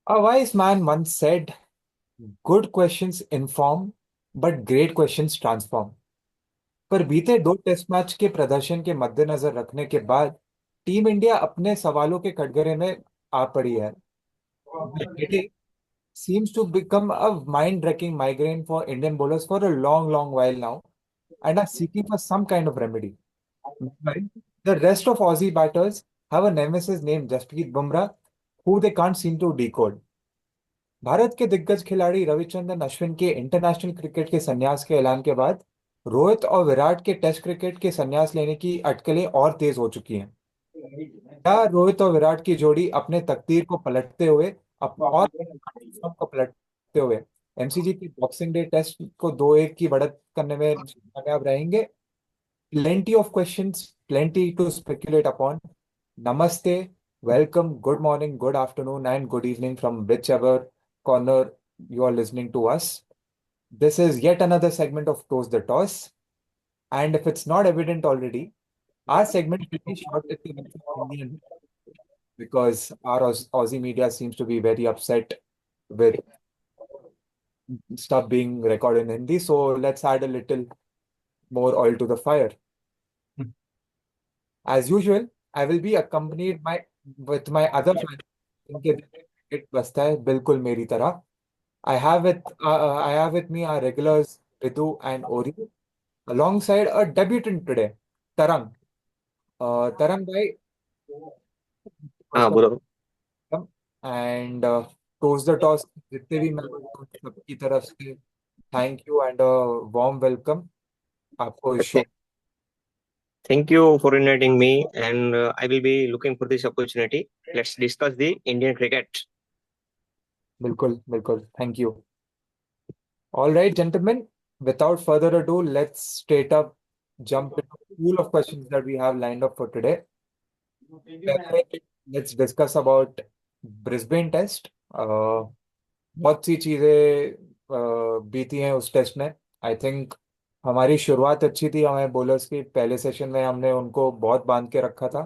A wise man once said, "Good questions inform, but great questions transform." पर बीते दो test match के प्रदर्शन के मद्देनजर रखने के बाद टीम इंडिया अपने सवालों के कटघरे में आ पड़ी है. The headache seems to become a mind-wrecking migraine for Indian bowlers for a long, long while now, and are seeking for some kind of remedy. Meanwhile, the rest of Aussie batters have a nemesis named Jasprit Bumrah, who they can't seem to decode. Bharat के दिग्गज खिलाड़ी रविचंद्रन अश्विन के international cricket के संन्यास के ऐलान के बाद रोहित और विराट के टेस्ट क्रिकेट के संन्यास लेने की अटकलें और तेज हो चुकी हैं. क्या रोहित और विराट की जोड़ी अपने तकदीर को पलटते हुए और को पलटते हुए एमसीजी की बॉक्सिंग डे टेस्ट को 2-1 की बढ़त करने में कामयाब रहेंगे? Plenty of questions, plenty to speculate upon. Namaste, welcome, good morning, good afternoon, and good evening from whichever corner you are listening to us. This is yet another segment of Toast the Toss. And if it's not evident already, our segment will be short at the mix of Hindi and because our Aussie media seems to be very upset with stuff being recorded in Hindi. So let's add a little more oil to the fire. As usual, I will be accompanied by with my other friends. इनके cricket बसता है बिल्कुल मेरी तरह. I have with me our regulars Ritu and Ori alongside a debutant today, Tarang. Tarang bhai, हाँ, first of बोलो। all, and toss the toss जितने भी मेंबर्स हैं सबकी तरफ से thank you and warm welcome आपको इस show. Thank you for inviting me, and I will be looking for this opportunity. Let's discuss the Indian cricket. बिल्कुल बिल्कुल thank you. All right, gentlemen, without further ado, let's straight up jump into the pool of questions that we have lined up for today. Let's discuss about Brisbane Test. बहुत सी चीजें बीती हैं उस test में. I think हमारी शुरुआत अच्छी थी. हमें बॉलर्स की पहले सेशन में हमने उनको बहुत बांध के रखा था.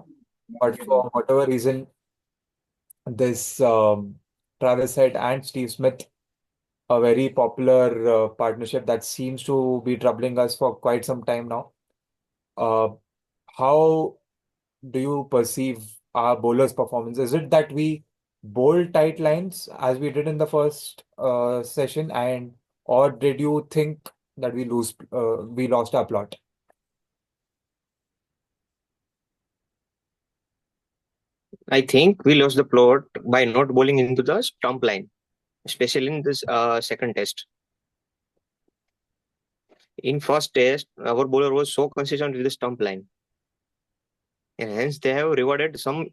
But for whatever reason this Travis Head and Steve Smith, a very popular partnership that seems to be troubling us for quite some time now. Uh, how do you perceive our bowlers' performance? Is it that we bowled tight lines as we did in the first session, and or did you think that we lost our plot? I think we lost the plot by not bowling into the stump line, especially in this second test. In first test, our bowler was so consistent with the stump line, and hence they have rewarded some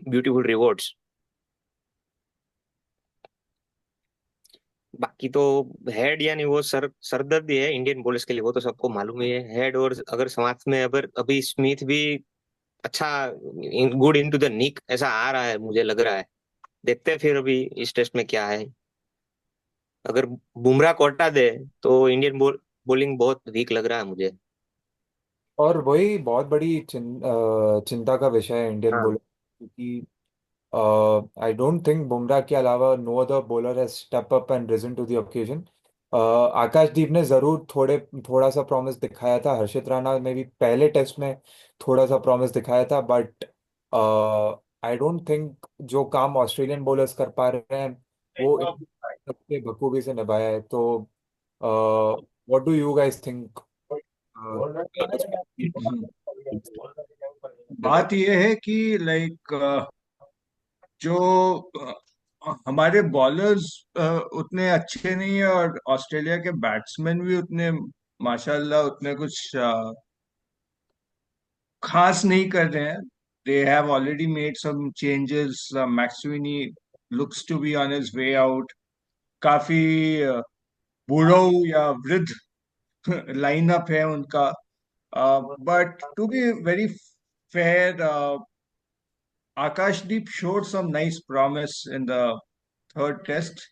beautiful rewards. बाकी तो head यानी वो सरदर्दी है Indian bowlers के लिए, वो तो सबको मालूम ही है। हेड और अगर समाज में अगर अभी स्मिथ भी अच्छा गुड इनटू द निक ऐसा आ रहा है, मुझे लग रहा है। देखते हैं फिर अभी इस टेस्ट में क्या है। अगर बुमराह को हटा दे तो इंडियन बॉलिंग बहुत वीक लग रहा है मुझे। और वही बहुत बड़ी चिंता का विषय है इंडियन हाँ। बॉलर, क्योंकि आई डोंट थिंक बुमराह के अलावा no other bowler has step up and risen to the occasion. Akashdeep ने जरूर थोड़ा सा प्रॉमिस दिखाया था. हर्षित राणा ने भी पहले टेस्ट में थोड़ा सा प्रॉमिस दिखाया था. बट आई डोंट थिंक जो काम ऑस्ट्रेलियन बॉलर्स कर पा रहे हैं वो सबसे बखूबी से निभाया है. तो what do you guys think? बात यह है कि लाइक जो हमारे बॉलर्स उतने अच्छे नहीं है और ऑस्ट्रेलिया के बैट्समैन भी उतने माशाल्लाह उतने कुछ खास नहीं कर रहे हैं. They have already made some changes. McSweeney looks to be on his way out. काफी बूढ़ो या वृद्ध लाइनअप है उनका. But to be very fair, Akashdeep showed some nice promise in the third test,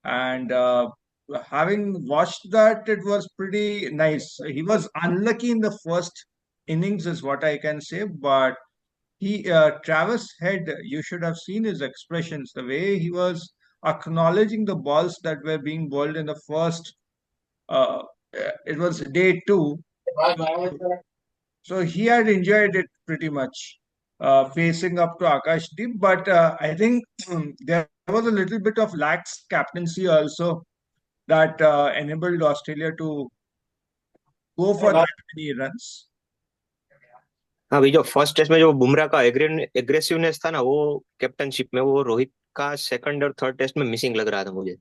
and having watched that, it was pretty nice. He was unlucky in the first innings, is what I can say, but Travis Head, you should have seen his expressions, the way he was acknowledging the balls that were being bowled in the first. Uh, it was day two, so he had enjoyed it pretty much, facing up to Akashdeep. But I think there was a little bit of lax captaincy also that enabled Australia to go for that many runs. हाँ भाई, जो first test में जो बुमराह का aggressiveness था ना, वो captainship में, वो रोहित का सेकंड और थर्ड टेस्ट में मिसिंग लग रहा था मुझे।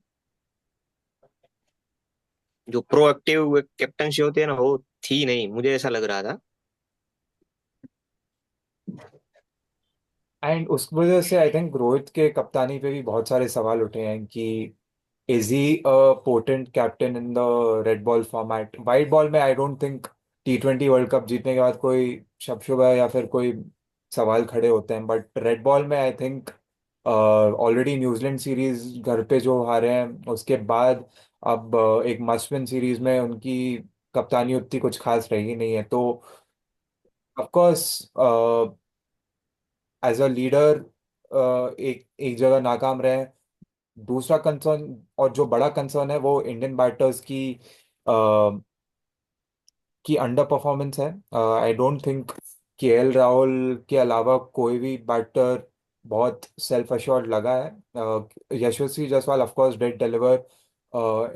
जो प्रोएक्टिव कैप्टनसी होती है ना, वो थी नहीं, मुझे ऐसा लग रहा था। एंड उस वजह से आई थिंक रोहित के कप्तानी पे भी बहुत सारे सवाल उठे हैं कि is he a potent captain in the red ball format. White ball में I don't think T20 world cup जीतने के बाद कोई शब शुबा या फिर कोई सवाल खड़े होते हैं, बट रेड बॉल में I think already New Zealand series घर पे जो हारे हैं उसके बाद अब एक मस्ट विन सीरीज में उनकी कप्तानी उतनी कुछ खास रही नहीं है। तो of course as a leader एक एक जगह नाकाम रहे। दूसरा कंसर्न और जो बड़ा कंसर्न है वो इंडियन बैटर्स की अंडर परफॉर्मेंस है। आई डोंट थिंक KL राहुल के अलावा कोई भी बैटर बहुत सेल्फ अश्योर्ड लगा है। Yashasvi Jaiswal of course did deliver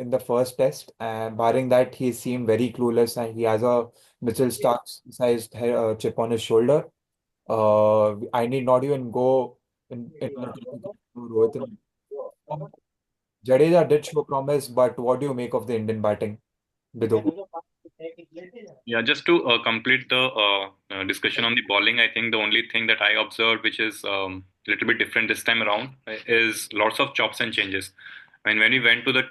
in the first test, and barring that he seemed very clueless and he has a Mitchell Stark sized chip on his shoulder. I need not even go in Rohit and Jadeja did show promise, but what do you make of the Indian batting, Bidu? Yeah, just to complete the discussion on the bowling, I think the only thing that I observed, which is a little bit different this time around, is lots of chops and changes. I mean, when we went to the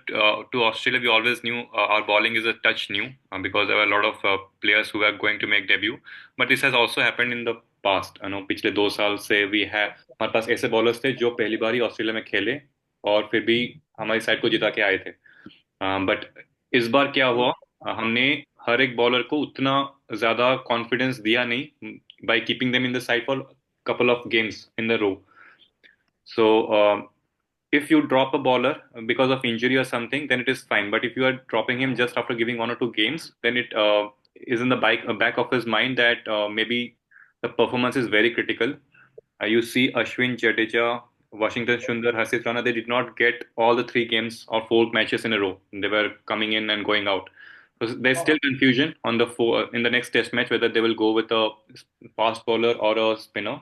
to Australia, we always knew our bowling is a touch new because there were a lot of players who were going to make debut. But this has also happened in the past. You know, पिछले 2 साल से we have हमारे पास ऐसे bowlers थे जो पहली बार ही Australia में खेले और फिर भी हमारी साइड को जिता के आए थे। बट इस बार क्या हुआ, हमने हर एक बॉलर को उतना ज्यादा कॉन्फिडेंस दिया नहीं by keeping them in the side for couple of games in the row. So if you drop a bowler because of injury or something, then it is fine. But if you are dropping him just after giving 1 or 2 games, then it is in the back of his mind that maybe the performance is very critical. You see Ashwin, Jadeja, Washington Sundar, Harshit Rana, they did not get all the 3 games or 4 matches in a row. They were coming in and going out. So there's still confusion on the in the next test match whether they will go with a fast bowler or a spinner.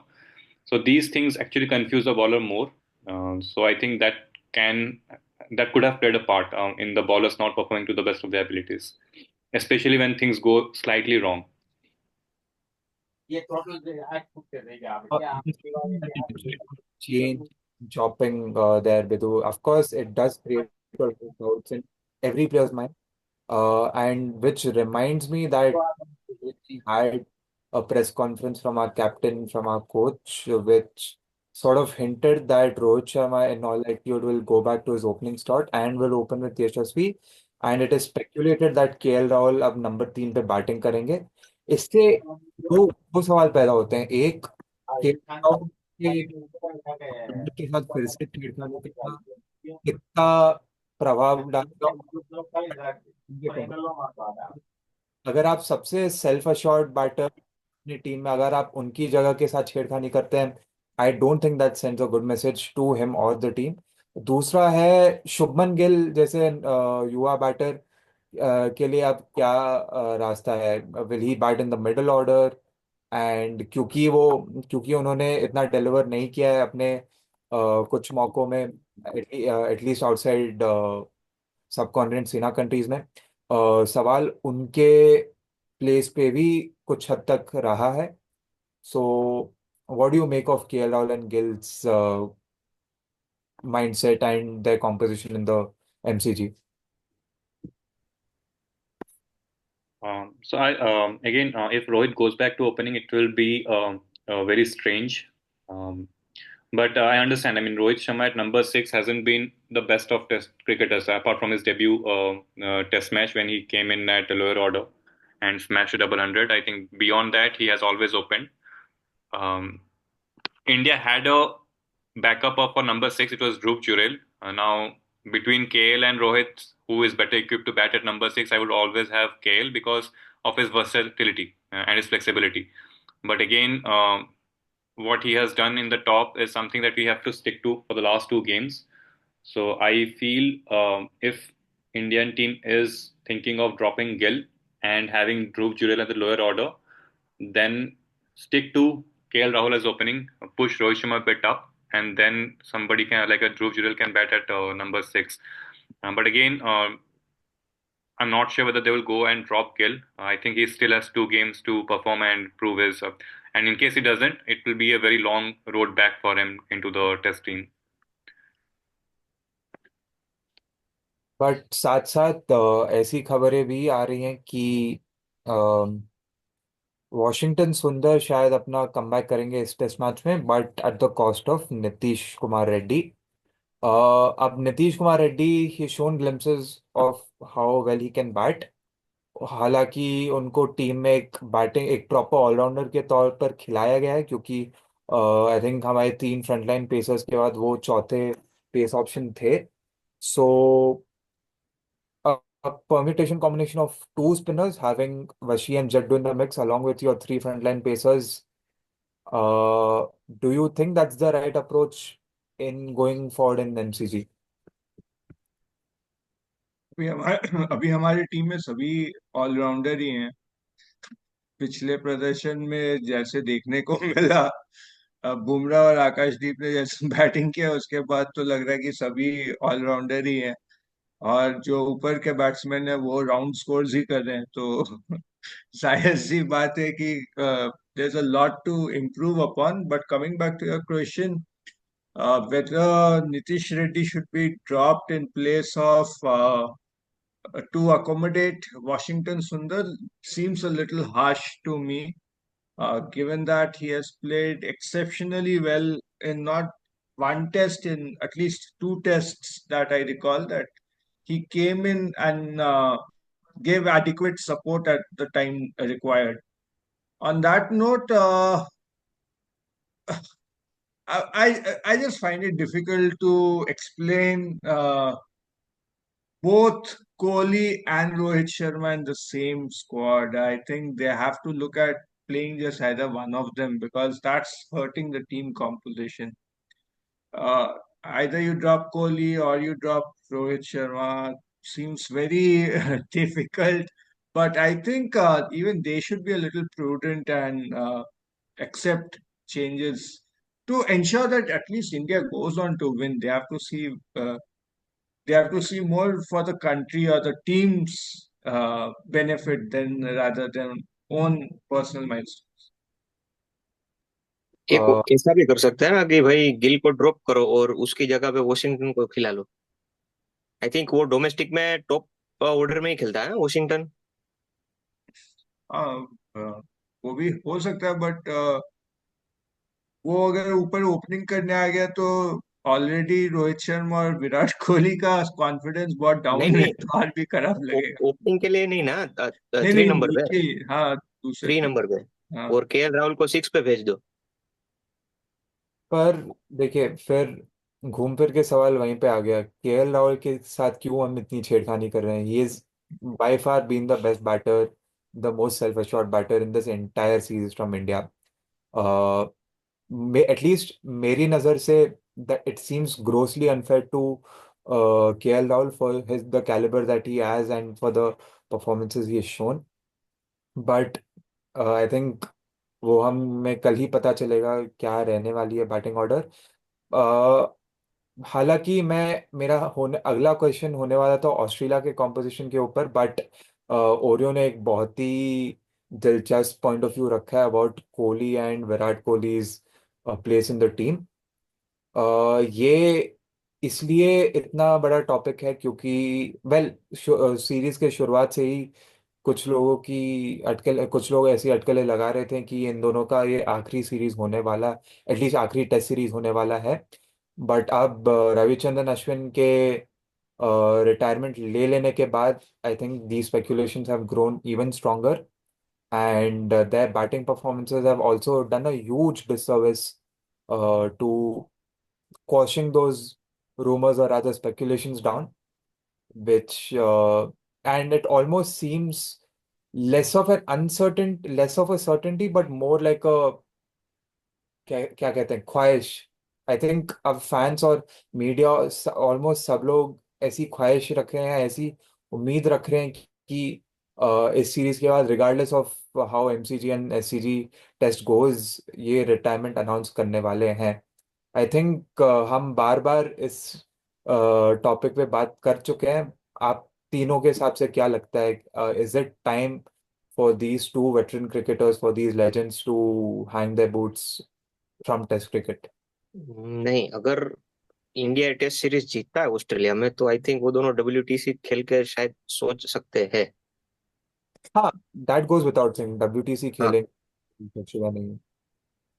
So these things actually confuse the bowler more. So I think that could have played a part in the bowlers not performing to the best of their abilities, especially when things go slightly wrong. Change chopping there, Bidu. Of course, it does create a lot of doubts in every player's mind. And which reminds me that we had a press conference from our captain, from our coach, which sort of hinted that Rohit Sharma in all likelihood will go back to his opening slot and will open with Yashasvi. And it is speculated that KL Rahul अब number 3 पे batting करेंगे। इससे दो सवाल पैदा होते हैं। एक, KL राहुल के साथ फिर से छेड़खानी कितना कितना प्रभाव डालेगा उनके performance। अगर आप सबसे सेल्फ अश्योर्ड बैटर अपनी टीम में अगर आप उनकी जगह के साथ छेड़खानी करते हैं, I don't think that sends a good message to him और द टीम। दूसरा है शुभमन गिल जैसे युवा बैटर के लिए अब क्या रास्ता है। Will he bat in the middle order? And क्योंकि उन्होंने इतना डिलीवर नहीं किया है अपने कुछ मौकों में, एटलीस्ट आउटसाइड सब कॉन्टिनेंट सीना कंट्रीज में, सवाल उनके प्लेस पे भी कुछ हद तक रहा है। So what do you make of KL Rahul and gills mindset and their composition in the MCG? So I again, if Rohit goes back to opening, it will be very strange. Um, but I understand. I mean, Rohit Sharma at number 6 hasn't been the best of Test cricketers, apart from his debut Test match when he came in at a lower order and smashed a double hundred. I think beyond that, he has always opened. Um, India had a backup of for number six. It was Dhruv Jurel. Now between KL and Rohit, who is better equipped to bat at number six, I would always have KL because of his versatility and his flexibility. But again, what he has done in the top is something that we have to stick to for the last two games. So I feel if Indian team is thinking of dropping Gill and having Dhruv Jurel at the lower order, then stick to KL Rahul as opening, push Rohit Sharma a bit up, and then somebody can like a Dhruv Jurel can bat at number six. But again, I'm not sure whether they will go and drop Gill. I think he still has two games to perform and prove his. And in case he doesn't, it will be a very long road back for him into the test team. But साथ साथ ऐसी खबरें भी आ रही हैं कि Washington सुंदर शायद अपना कमबैक करेंगे इस टेस्ट मैच में, but at the cost of Nitish Kumar Reddy. अब Nitish Kumar Reddy he shown glimpses of how well he can bat. हालांकि उनको टीम में एक प्रॉपर ऑलराउंडर के तौर पर खिलाया गया है, क्योंकि आई थिंक हमारे तीन फ्रंटलाइन पेसर्स के बाद वो चौथे पेस ऑप्शन थे। सो a permutation combination of two spinners, having Vashi and Jaddu in the mix along with your three frontline pacers. Uh, do you think that's the right approach in going forward in MCG? अभी हमारी team में सभी allrounder ही हैं। पिछले प्रदर्शन में जैसे देखने को मिला, बुमराह और आकाशदीप ने जैसे बैटिंग किया उसके बाद तो लग रहा है कि सभी ऑलराउंडर ही हैं। और जो ऊपर के बैट्समैन है वो राउंड स्कोर्स ही कर रहे हैं, तो जाहिर सी बात है कि there is a lot to improve upon. But coming back to your question, whether Nitish Reddy should be dropped in place of to accommodate Washington Sundar seems a little harsh to me, given that he has played exceptionally well in not one test, in at least two tests that I recall, that he came in and gave adequate support at the time required. On that note, I just find it difficult to explain both Kohli and Rohit Sharma in the same squad. I think they have to look at playing just either one of them, because that's hurting the team composition. Uh, Either you drop Kohli or you drop Rohit Sharma seems very difficult. But I think even they should be a little prudent and accept changes to ensure that at least India goes on to win. They have to see more for the country or the team's benefit than rather than own personal milestones. एक Uh, ऐसा भी कर सकते हैं ना कि भाई गिल को ड्रॉप करो और उसकी जगह पे वॉशिंगटन को खिला लो। आई थिंक वो डोमेस्टिक में टॉप ऑर्डर में ही खेलता है वॉशिंगटन। हाँ, वो भी हो सकता है, बट वो अगर ऊपर ओपनिंग करने आ गया तो ऑलरेडी रोहित शर्मा और विराट कोहली का कॉन्फिडेंस बहुत नहीं डाउन है, नहीं, तो और भी खराब लगेगा। ओपनिंग के लिए नहीं ना, नहीं थ्री नहीं, नंबर पे, नीचे ही, हाँ, दूसरे थ्री पे। नंबर पे। हाँ, और केएल राहुल को सिक्स पे भेज दो। पर देखिए, फिर घूम फिर के सवाल वहीं पे आ गया, केएल राहुल के साथ क्यों हम इतनी छेड़खानी कर रहे हैं? He is by far been the best batter, the most self assured batter in this entire series from India. At least मेरी नज़र से that it seems grossly unfair to KL Rahul for the caliber that he has and for the performances he has shown. But I think वो हमें कल ही पता चलेगा क्या रहने वाली है बैटिंग ऑर्डर। हालांकि मेरा होने अगला क्वेश्चन होने वाला था ऑस्ट्रेलिया के कॉम्पोजिशन के ऊपर, बट ओरियो ने एक बहुत ही दिलचस्प पॉइंट ऑफ व्यू रखा है about Kohli and Virat Kohli's place in the team. ये इसलिए इतना बड़ा टॉपिक है क्योंकि वेल सीरीज के शुरुआत से ही कुछ लोग ऐसी अटकलें लगा रहे थे कि इन दोनों का ये आखिरी सीरीज होने वाला, एटलीस्ट आखिरी टेस्ट सीरीज होने वाला है। बट अब रविचंद्रन अश्विन के रिटायरमेंट ले लेने के बाद I think the speculations have grown even stronger, and their batting performances have also done a huge disservice to quashing those rumors or rather speculations down, which and it almost seems less of a certainty, but more like a क्या क्या कहते हैं ख्वाहिश. I think अब fans और media almost सब लोग ऐसी ख्वाहिश रख रहे हैं, ऐसी उम्मीद रख रहे हैं कि इस सीरीज के बाद regardless of how MCG and SCG test goes ये रिटायरमेंट अनाउंस करने वाले हैं. आई थिंक हम बार बार इस टॉपिक पे बात कर चुके हैं. आप तीनों के हिसाब से क्या लगता है, is it time for these two veteran cricketers, for these legends to hang their boots from test cricket? नहीं, अगर इंडिया टेस्ट सीरीज जीतता है ऑस्ट्रेलिया में तो आई थिंक वो दोनों डब्ल्यूटीसी खेल के शायद सोच सकते हैं। हाँ, that goes without saying, WTC हाँ, खेलेंगे अच्छी बात नहीं है.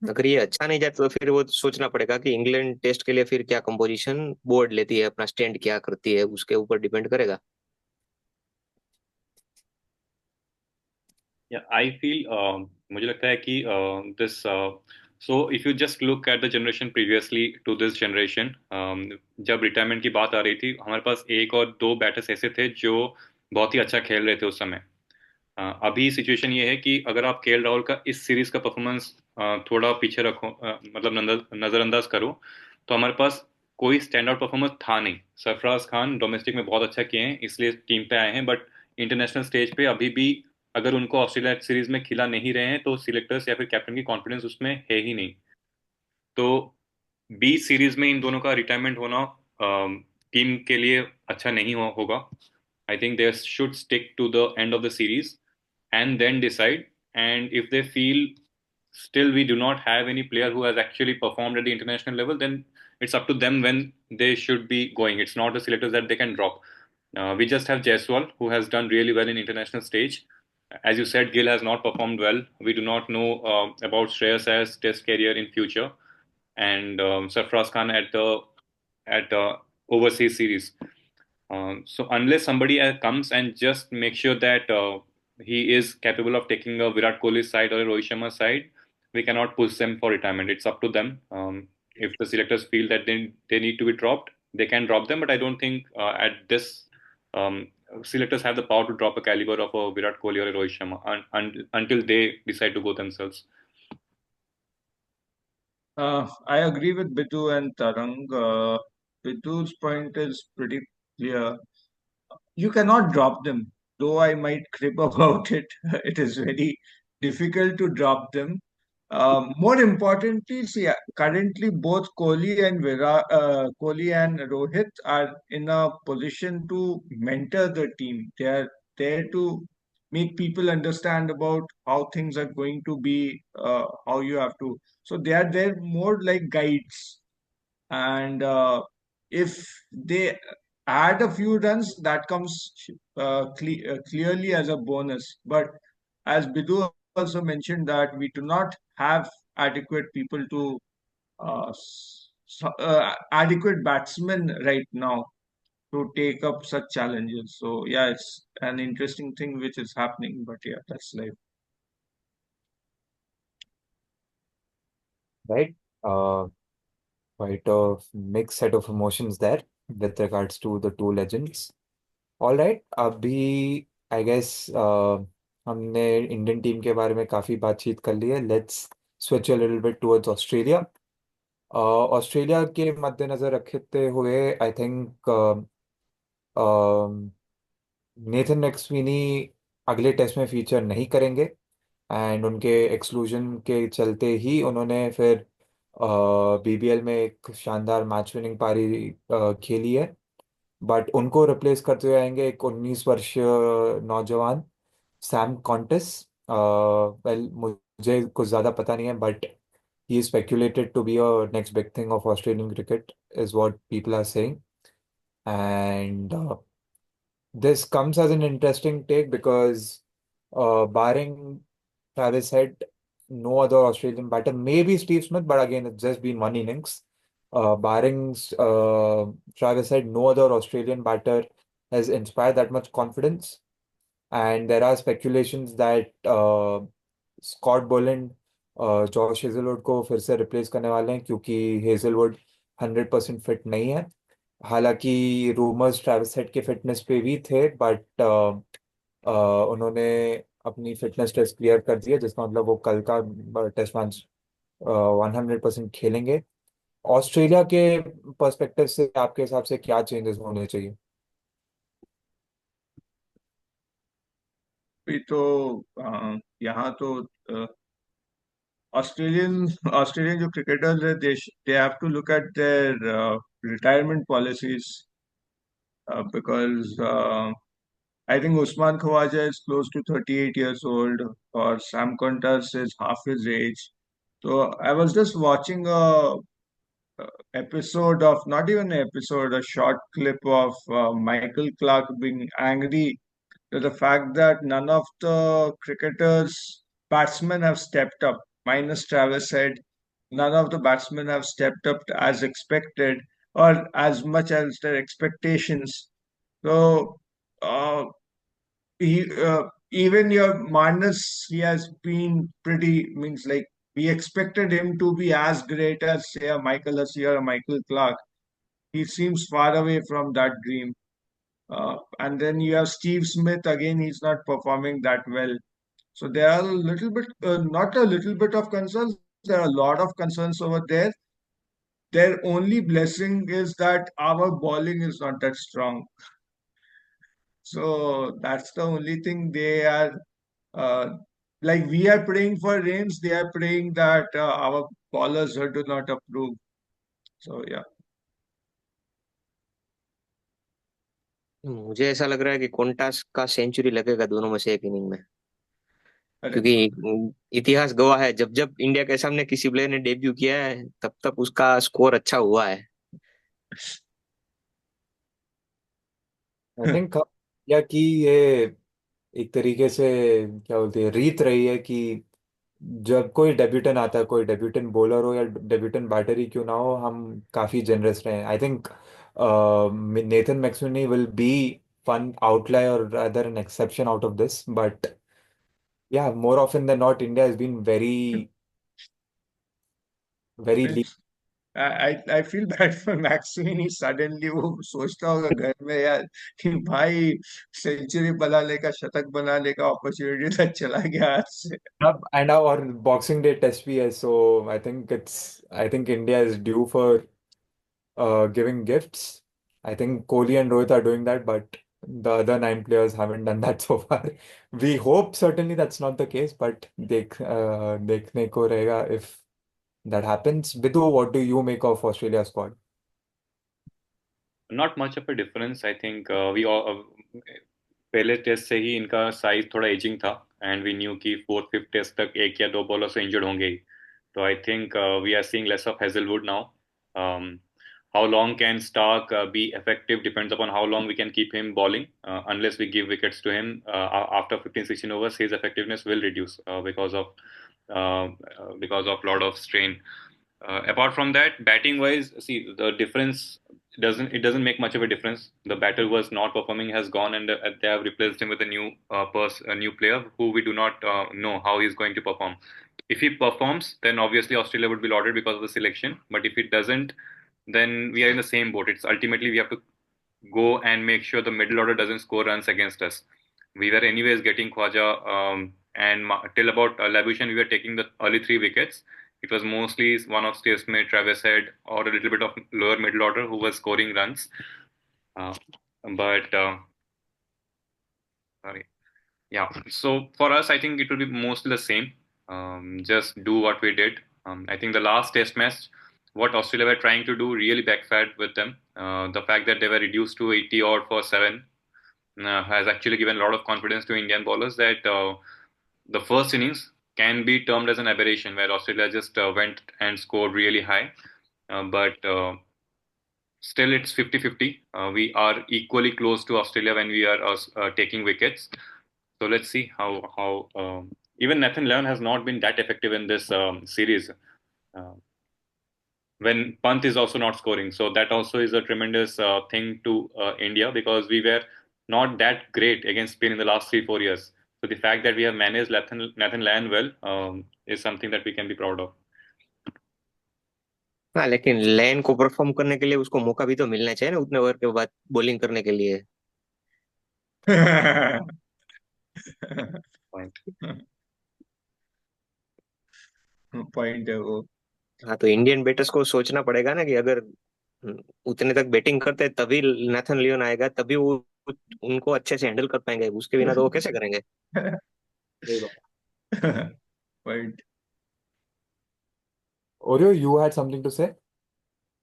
अगर ये अच्छा नहीं जाता तो फिर वो सोचना पड़ेगा कि इंग्लैंड टेस्ट के लिए फिर क्या कंपोजिशन बोर्ड लेती है, अपना स्टैंड क्या करती है, उसके ऊपर डिपेंड करेगा। Yeah, I feel मुझे लगता है कि this so if you just look at the generation previously to this generation, जब रिटायरमेंट की बात आ रही थी हमारे पास एक और दो बैटर्स ऐसे थे जो बहुत ही अच्छा खेल रहे थे उस समय. अभी सिचुएशन ये है कि अगर आप केएल राहुल का इस सीरीज का परफॉर्मेंस थोड़ा पीछे रखो, मतलब नजरअंदाज करो, तो हमारे पास कोई स्टैंड आउट परफॉर्मेंस था नहीं. सरफराज खान डोमेस्टिक में बहुत अच्छा किए हैं इसलिए टीम पे आए हैं, बट इंटरनेशनल स्टेज पे अभी भी अगर उनको ऑस्ट्रेलिया सीरीज में खिला नहीं रहे हैं तो सिलेक्टर्स या फिर कैप्टन की कॉन्फिडेंस उसमें है ही नहीं. तो बी सीरीज में इन दोनों का रिटायरमेंट होना टीम के लिए अच्छा नहीं होगा. I think they should stick to the end of the series and then decide. And if they feel still we do not have any player who has actually performed at the international level, then it's up to them when they should be going. It's not the selectors that they can drop. We just have Jaiswal who has done really well in international stage. As you said, Gill has not performed well. We do not know about Shreyas as test career in future, and Sarfraz Khan at overseas series. So unless somebody comes and just make sure that he is capable of taking a Virat Kohli side or a Rohit Sharma side, we cannot push them for retirement. It's up to them. If the selectors feel that they need to be dropped, they can drop them. But I don't think at this selectors have the power to drop a caliber of a Virat Kohli or a Rohit Sharma until they decide to go themselves. I agree with Bitu and Tarang. Bitu's point is pretty clear. You cannot drop them, though I might crib about it. It is very difficult to drop them. More importantly, see, currently both Kohli and Rohit are in a position to mentor the team. They are there to make people understand about how things are going to be, how you have to. So they are there more like guides, and if they add a few runs, that comes clearly as a bonus. But as Bidu also mentioned, that we do not have adequate people to adequate batsmen right now to take up such challenges. So yeah, it's an interesting thing which is happening. But yeah, that's life. Right? Quite a mixed set of emotions there with regards to the two legends. All right, अभी I guess हमने Indian team के बारे में काफी बातचीत कर ली है. Let's switch a little bit towards Australia. Australia के मद्देनजर रखते हुए आई थिंक नेथन मैक्सवीनी अगले टेस्ट में फीचर नहीं करेंगे, एंड उनके एक्सक्लूजन के चलते ही उन्होंने फिर बीबीएल में एक शानदार मैच विनिंग पारी खेली है. बट उनको रिप्लेस करते हुए आएंगे एक 19 वर्षीय नौजवान सैम कॉन्टेस. वेल, मुझे कुछ ज़्यादा पता नहीं है, but he is speculated to be a next big thing of Australian cricket is what people are saying. And this comes as an interesting take because barring Travis Head, no other Australian batter, maybe Steve Smith, but again, it's just been one innings. Barring Travis Head, no other Australian batter has inspired that much confidence. And there are speculations that Scott Boland Josh Hazlewood को फिर से replace करने वाले हैं, क्योंकि Hazlewood 100% fit नहीं है। हालांकि रूमर्स ट्रैविस हेड के फिटनेस पे भी थे, बट उन्होंने अपनी फिटनेस टेस्ट क्लियर कर दिया, जिसका मतलब वो कल का टेस्ट मैच 100% खेलेंगे। ऑस्ट्रेलिया के पर्सपेक्टिव से आपके हिसाब से क्या चेंजेस होने चाहिए? अभी तो यहाँ तो ऑस्ट्रेलियन ऑस्ट्रेलियन जो क्रिकेटर्स है, they have to look at their retirement policies, because I think Usman Khawaja is close to 38 years old, or Sam Qantas is half his age. So I was just watching a episode of, not even an episode, a short clip of Michael Clark being angry to the fact that none of the cricketers, batsmen have stepped up, minus Travis Head. None of the batsmen have stepped up as expected or as much as their expectations. So, even your Manas, he has been pretty, means like we expected him to be as great as, say, a Michael Hussey or a Michael Clark. He seems far away from that dream. And then you have Steve Smith, again, he's not performing that well. So there are a little bit, not a little bit of concerns, there are a lot of concerns over there. Their only blessing is that our bowling is not that strong. So that's the only thing they are, uh, like we are praying for rains, they are praying that our bowlers do not approve. So yeah. मुझे ऐसा लग रहा है कि Konstas का century लगेगा दोनों में से एक इनिंग में। Correct. क्योंकि इतिहास गवाह है, जब जब इंडिया के सामने किसी प्लेयर ने डेब्यू किया है तब तब उसका स्कोर अच्छा हुआ है। आई थिंक या कि ये एक तरीके से क्या बोलते हैं, रीत रही है कि जब कोई डेब्यूटेंट आता है, कोई डेब्यूटेंट बॉलर हो या डेब्यूटेंट बैटर ही क्यों ना हो, हम काफी जनरस रहे हैं। I think Nathan McSweeney will be fun outlier or rather an exception out of this, but yeah, more often than not India has been very lean. It's, I feel bad for Maxine. Suddenly वो सोचता होगा घर में यार कि भाई century बनाने का, शतक बनाने का अपॉर्चुनिटी था, चला गया हाथ से। And our Boxing Day test भी है, so I think India is due for giving gifts. I think Kohli and Rohit are doing that, but the other nine players haven't done that so far. We hope certainly that's not the case, but देखने को रहेगा if that happens. Bidu, what do you make of Australia squad? Not much of a difference. I think we all पहले test से ही इनका size थोड़ा ageing था and we knew कि fourth fifth test तक एक या दो बॉलर से इंजर्ड होंगे ही. तो I think we are seeing less of Hazlewood now. How long can Stark be effective depends upon how long we can keep him bowling. Unless we give wickets to him after 15-16 overs, his effectiveness will reduce because of lot of strain. Apart from that, batting wise, see the difference doesn't make much of a difference. The batter who was not performing has gone, and they have replaced him with a new player who we do not know how he's going to perform. If he performs, then obviously Australia would be lauded because of the selection. But if it doesn't, then we are in the same boat. It's ultimately we have to go and make sure the middle order doesn't score runs against us. We were anyways getting Khwaja and till about Labuschagne, we were taking the early three wickets. It was mostly one of Steve Smith, Travis Head, or a little bit of lower middle order who was scoring runs. But sorry, yeah. So for us, I think it will be mostly the same. Just do what we did. I think the last Test match, what Australia were trying to do, really backfired with them. The fact that they were reduced to 80 odd for 7 has actually given a lot of confidence to Indian bowlers that the first innings can be termed as an aberration where Australia just went and scored really high. But still, it's 50-50. We are equally close to Australia when we are taking wickets. So let's see how even Nathan Lyon has not been that effective in this series. When Pant is also not scoring, so that also is a tremendous thing to India because we were not that great against Spain in the last 3-4 years. So the fact that we have managed Nathan Lyon well is something that we can be proud of. हाँ, लेकिन लैन को perform करने के लिए उसको मौका भी तो मिलना चाहिए ना उतने ओवर के बाद बॉलिंग करने के लिए। Point. पॉइंट है वो। हाँ, तो इंडियन बैटर्स को सोचना पड़ेगा ना कि अगर उतने तक बैटिंग करते हैं तभी नाथन लियोन आएगा, तभी वो उनको अच्छे से हैंडल कर पाएंगे, उसके बिना तो वो कैसे करेंगे। सही बात। Point. Oreo, you had something to say?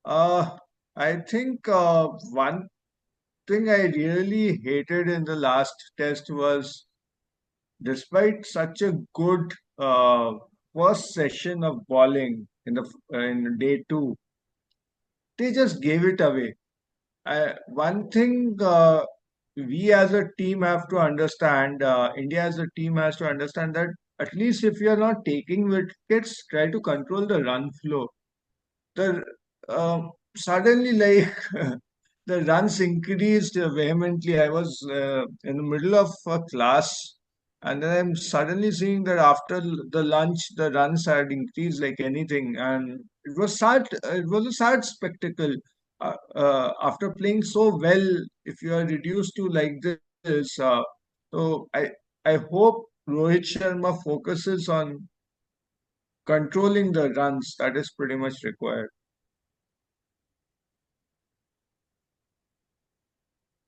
I think one thing I really hated in the last test was, despite such a good first session of bowling in day two, they just gave it away. One thing we as a team have to understand, India as a team has to understand that at least if you are not taking wickets, try to control the run flow. The suddenly like the runs increased vehemently. I was in the middle of a class, and then I'm suddenly seeing that after the lunch, the runs had increased like anything, and it was sad. It was a sad spectacle. After playing so well, if you are reduced to like this, so I hope Rohit Sharma focuses on controlling the runs. That is pretty much required.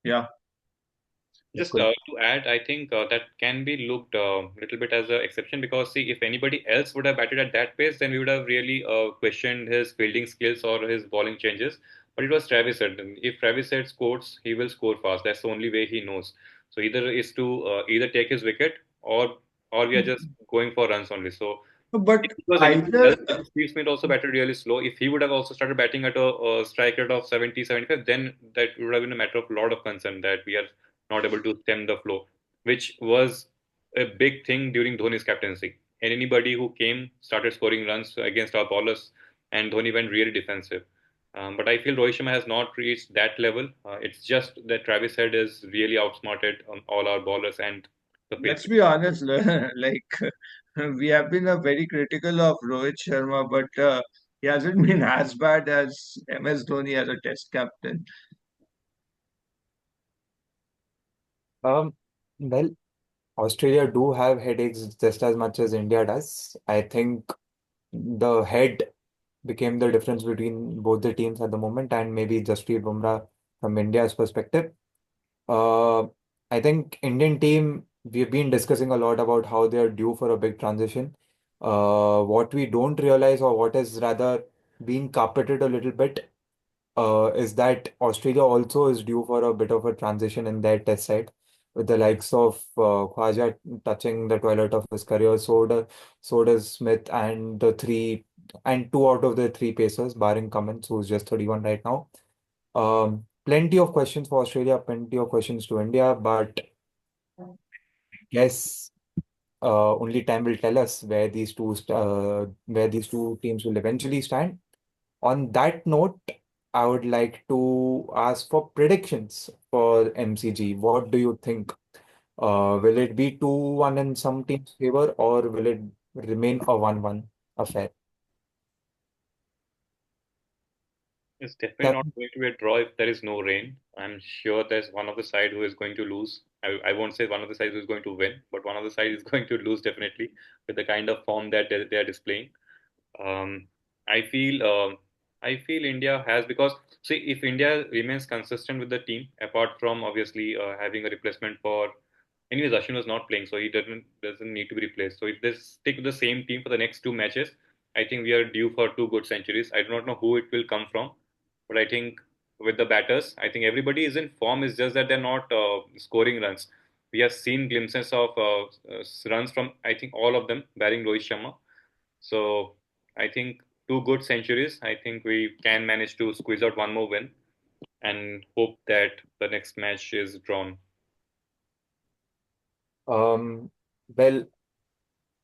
Yeah. Just Good. to add, I think that can be looked a little bit as an exception because, see, if anybody else would have batted at that pace, then we would have really questioned his fielding skills or his bowling changes. But it was Travis Head. If Travis Head scores, he will score fast. That's the only way he knows. So either is to either take his wicket or we are just going for runs only. So But if it was anybody else, either, Steve Smith also batted really slow. If he would have also started batting at a strike rate of 70, 75, then that would have been a matter of a lot of concern that we are not able to stem the flow, which was a big thing during Dhoni's captaincy. And anybody who came started scoring runs against our bowlers, and Dhoni went really defensive. But I feel Rohit Sharma has not reached that level. It's just that Travis Head is really outsmarted on all our bowlers and the pace. let's be honest, like we have been very critical of Rohit Sharma, but he hasn't been as bad as MS Dhoni as a test captain. Um, well, Australia do have headaches just as much as India does. I think the head became the difference between both the teams at the moment, and maybe Jasprit Bumrah from India's perspective. Uh, I think Indian team, we've been discussing a lot about how they are due for a big transition. What we don't realize, or what is rather being carpeted a little bit, is that Australia also is due for a bit of a transition in their test side, with the likes of Khwaja touching the toilet of his career. So does Smith, and two out of the three pacers, barring Cummins, who's just 31 right now. Plenty of questions for Australia, plenty of questions to India, but guess only time will tell us where these two teams will eventually stand. On that note, I would like to ask for predictions for MCG. What do you think? Will it be 2-1 in some teams' favor, or will it remain a 1-1 affair? It's definitely not Captain, going to be a draw if there is no rain. I'm sure there's one of the side who is going to lose. I won't say one of the sides who is going to win, but one of the side is going to lose definitely with the kind of form that they are displaying. Um, I feel India has because see if India remains consistent with the team, apart from obviously having a replacement for. Anyways, Ashwin was not playing, so he doesn't need to be replaced. So if they stick with the same team for the next two matches, I think we are due for two good centuries. I do not know who it will come from, but I think with the batters, I think everybody is in form. It's just that they're not scoring runs. We have seen glimpses of runs from I think all of them, barring Rohit Sharma. So I think two good centuries. I think we can manage to squeeze out one more win and hope that the next match is drawn. um, well,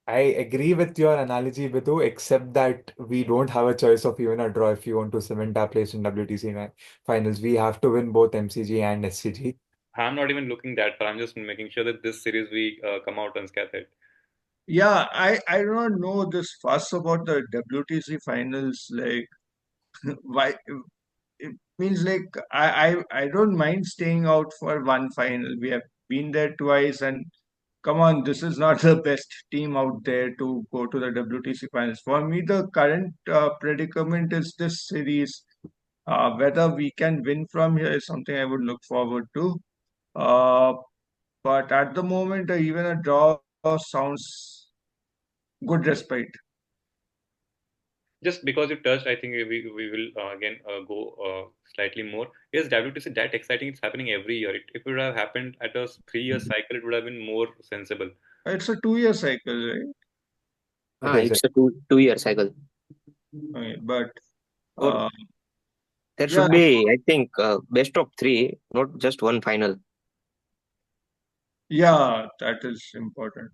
I agree with your analogy, Bidu, except that we don't have a choice of even a draw if you want to cement our place in WTC finals. We have to win both MCG and SCG. I'm not even looking that far. I'm just making sure that this series we come out unscathed. Yeah, I don't know this fuss about the WTC finals. Like, why? It means like I don't mind staying out for one final. We have been there twice, and come on, this is not the best team out there to go to the WTC finals. For me, the current predicament is this series. Whether we can win from here is something I would look forward to. Uh, but at the moment, even a draw sounds good respite. Just because you touched, I think we will again go slightly more. Is WTC that exciting? It's happening every year. If it would have happened at a 3 year cycle, it would have been more sensible. It's a 2 year cycle, right? It is. It's a two-year cycle. Okay, but Or uh, there yeah, should be, I think, best of three, not just one final. yeah, that is important.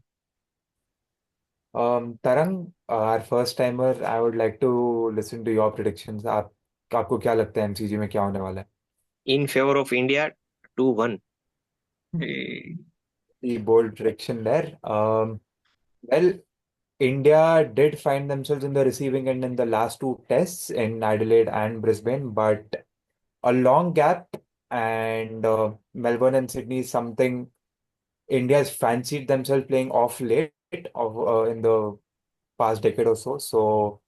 Tarang, our first timer, I would like to listen to your predictions. आपको क्या लगता है MCG में क्या होने वाला है? In favor of India, 2-1. Hey, The bold prediction there. Well, India did find themselves in the receiving end in the last two tests in Adelaide and Brisbane, but a long gap and Melbourne and Sydney is something India's fancied themselves playing off late in the past decade or so. So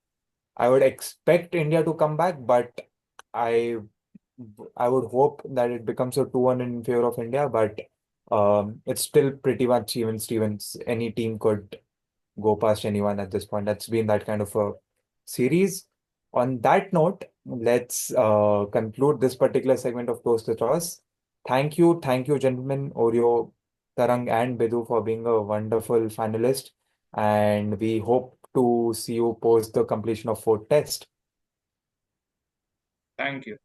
I would expect India to come back, but I I would hope that it becomes a 2-1 in favor of India, but it's still pretty much even Stevens. Any team could go past anyone at this point. That's been that kind of a series. On that note, let's conclude this particular segment of Toast the Toss. Thank you, gentlemen, Oreo, Tarang, and Bidu for being a wonderful finalist. And we hope to see you post the completion of fourth test. thank you.